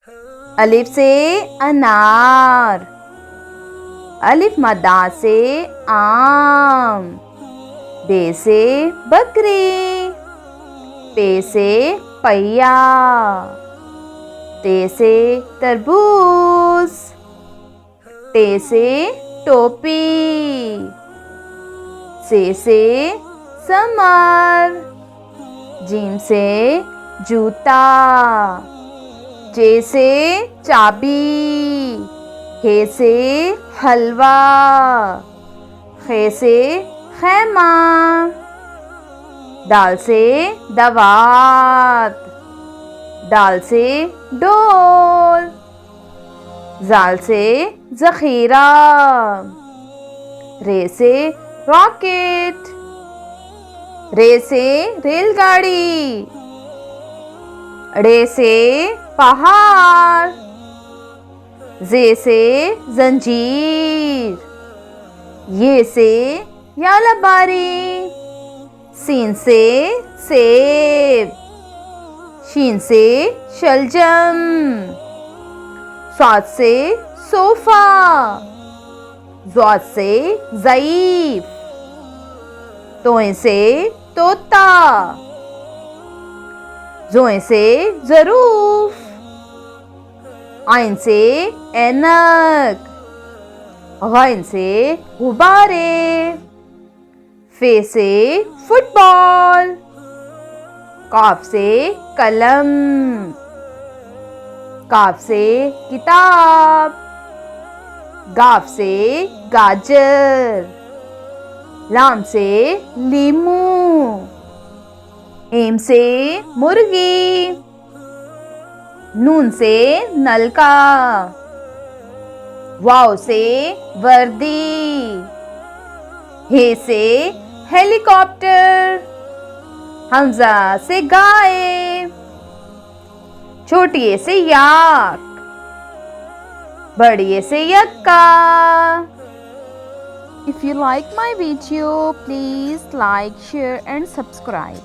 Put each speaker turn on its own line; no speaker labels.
अलिफ से अनार, अलिफ मद्दा से आम, बे से बकरी, पे से पहिया, ते से तरबूज, टे से टोपी, से समर, जीम से जूता, चे से चाबी, हे से हलवा, खे से खैमा, दाल से दवात, दाल से डोल, जाल से ज़ख़ीरा, रे से रॉकेट, रे से रेलगाड़ी, रे से पहाड़, जे से जंजीर, ये से यालबारी, सीन से सेब, शीन से शलजम, साद से सोफा, ज़ाद से ज़ईफ, तोए से तोता, जोए से ज़रूफ, आइन से ऐनक, गैन से गुब्बारे, फे से फुटबॉल, काफ से कलम, काफ से किताब, गाफ से गाजर, लाम से लीमू, एम से मुर्गी, नून से नलका, वाव से वर्दी, हे से हेलीकॉप्टर, हमजा से गाय, छोटी ए से याक, बड़ी ए से यक्का।
If you like my video, please like, share and subscribe.